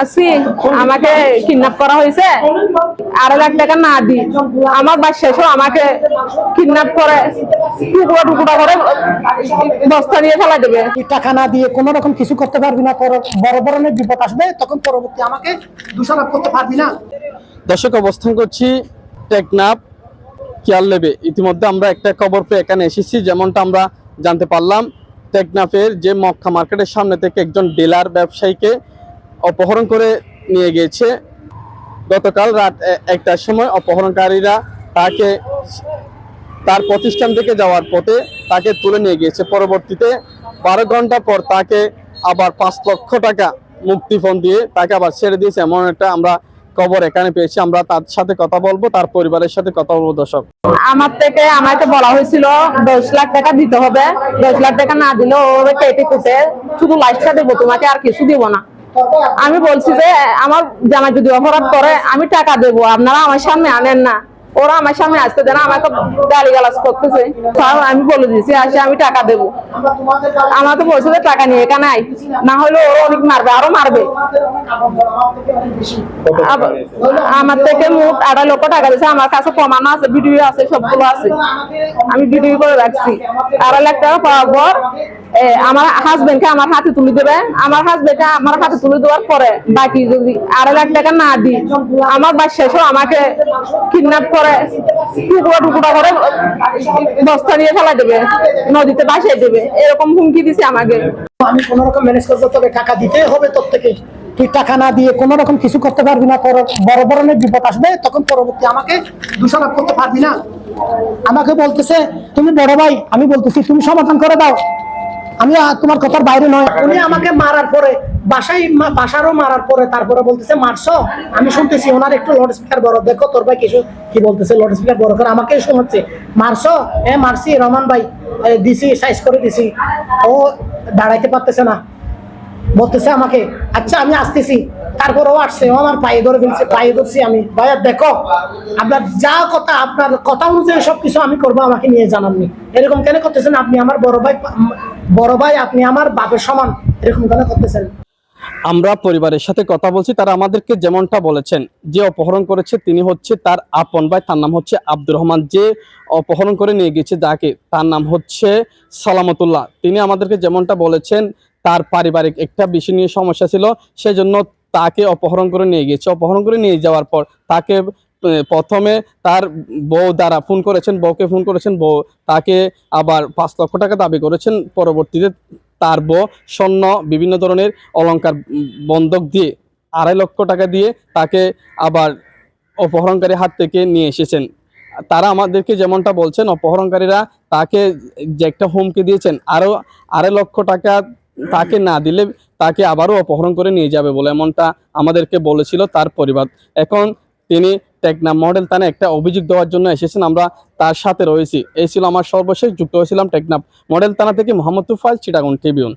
আছি আমাকে কিডন্যাপ করা হয়েছে, 2.5 লাখ টাকা না দি আমার বাচ্চা সহ আমাকে কিডন্যাপ করে টুকরা টুকরা করে বস্তা নিয়ে ফেলা দেবে। টাকা না দিয়ে কোনো রকম কিছু করতে পারবি না, বড় ধরনের বিপদ আসবে তখন পরবর্তী আমাকে দোষারোপ করতে পারবি না। দর্শক, অবস্থান করছি টেকনাফ কেয়ারলেবে। ইতিমধ্যে আমরা একটা খবর পেয়ে এখানে এসেছি। যেমনটা আমরা জানতে পারলাম, টেকনাফের যে মক্কা মার্কেটের সামনে থেকে একজন ডিলার ব্যবসায়ীকে অপহরণ করে নিয়ে গিয়েছে। গতকাল রাত 1টার সময় অপহরণকারীরা তাকে তার প্রতিষ্ঠান থেকে যাওয়ার পথে তাকে তুলে নিয়ে গিয়েছে। পরবর্তীতে 12 ঘন্টা পর তাকে আবার 5 লক্ষ টাকা মুক্তিপণ দিয়ে তাকে আবার ছেড়ে দিয়েছে, এমন একটা আমরা খবর এখানে পেয়েছি। আমরা তার সাথে কথা বলবো, তার পরিবারের সাথে কথা বলবো। দর্শক, আমাকে বলা হয়েছিল 10 লাখ টাকা দিতে হবে, 10 লাখ টাকা না দিলে ওভাবে কেটে কুটে শুধু লাইফটা দেবো, তোমাকে আর কিছু দিব না। আমি বলছি যে আমার জামাই যদি অপরাধ করে আমি টাকা দেবো, আপনারা আমার সামনে আনেন না। ওরা আমার সামনে আসতে দেয় না, আমাকে গালিগালাজ করতেছে। আমি বলে দিয়েছি আসে আমি টাকা দেবো। আমাকে বলছে যে টাকা নিয়ে এখানে আই, না হলে ওরা অনেক মারবে, আরো মারবে। আমার থেকে মোট 2.5 লক্ষ টাকা দিয়েছে। আমার কাছে প্রমাণ আছে, ভিডিও আছে, সবগুলো আছে, আমি ভিডিও করে রাখছি। 2.5 লাখ টাকা পাওয়ার পর আমার হাজবেন্ডকে আমার হাতে তুলে দেবে। আমার হাজবেন্ডকে আমার হাতে তুলে দেওয়ার পরে বাকি যদি 2.5 লাখ টাকা না দিই আমার বাচ্চা সহ আমাকে কিডন্যাপ করে টুকরা টুকরা করে বস্তা নিয়ে ফেলা দেবে, নদীতে ভাসিয়ে দেবে, এরকম হুমকি দিছে আমাকে। আমি কোন রকম ম্যানেজ করবো, তবে টাকা দিতেই হবে তোর থেকে। তুই টাকা না দিয়ে কোনো রকম কিছু করতে পারবি না, বড় ধরনের বিপদ আসবে তখন পরবর্তী আমাকে দোষারোপ করতে পারবি না। আমাকে বলতেছে তুমি বড় ভাই, আমি বলতেছি তুমি সমাধান করে দাও, আমি তোমার কথার বাইরে নয়। উনি আমাকে মারার পরে বাসারও মারার পরে তারপরে বলতেছে মারছো। আমি শুনতেছি ওনার একটু লাউড স্পিকার বড়, দেখো তোর ভাই কিছু কি বলতেছে, লাউড স্পিকার বড় করে আমাকে শোনাচ্ছে। মারছো? হ্যাঁ মারছি রহমান ভাই, দিছি সাইজ করে দিছি। ও দাঁড়াইতে পারতেছে না, বলতেছে আমাকে আচ্ছা আমি আসতেছি। তারপর ও আসছে, ও আমার পায়ে ধরে ফেলছে, পায়ে ধরছি আমি। ভাইয়া দেখো আপনার যা কথা, আপনার কথা অনুযায়ী সবকিছু আমি করবো, আমাকে নিয়ে জানাননি। এরকম কেন করতেছেন? আপনি আমার বড় ভাই, আপনি আমার বাপের সমান, এরকম কেন করতেছেন? আমরা পরিবারের সাথে কথা বলছি। তারা আমাদেরকে যেমনটা বলেছেন, যে অপহরণ করেছে তিনি হচ্ছে তার আপন ভাই, তার নাম হচ্ছে আব্দুর রহমান। যে অপহরণ করে নিয়ে গেছে যাকে, তার নাম হচ্ছে সালামতুল্লাহ। তিনি আমাদেরকে যেমনটা বলেছেন, তার পারিবারিক একটা বিষয় নিয়ে সমস্যা ছিল, সেজন্য তাকে অপহরণ করে নিয়ে গিয়েছে। অপহরণ করে নিয়ে যাওয়ার পর তাকে প্রথমে তার বউ দ্বারা ফোন করেছেন, বউকে ফোন করেছেন, বউ তাকে আবার 5 লক্ষ টাকা দাবি করেছেন। পরবর্তীতে তার বউ স্বর্ণ বিভিন্ন ধরনের অলংকার বন্ধক দিয়ে 2.5 লক্ষ টাকা দিয়ে তাকে আবার অপহরণকারী হাত থেকে নিয়ে এসেছেন। তারা আমাদেরকে যেমনটা বলছেন, অপহরণকারীরা তাকে যে একটা হুমকি দিয়েছেন, আরো 2.5 লক্ষ টাকা তাকে না দিলে তাকে আবারও অপহরণ করে নিয়ে যাবে বলে, এমনটা আমাদেরকে বলেছিল তার পরিবার। এখন তিনি টেকনাফ মডেল থানায় একটা অভিযোগ দেওয়ার জন্য এসেছেন, আমরা তার সাথে রয়েছি। এই ছিল আমার সর্বশেষ, যুক্ত হয়েছিলাম টেকনাফ মডেল থানা থেকে মোহাম্মদ তুফাইল, চিটাগং ট্রিবিউন।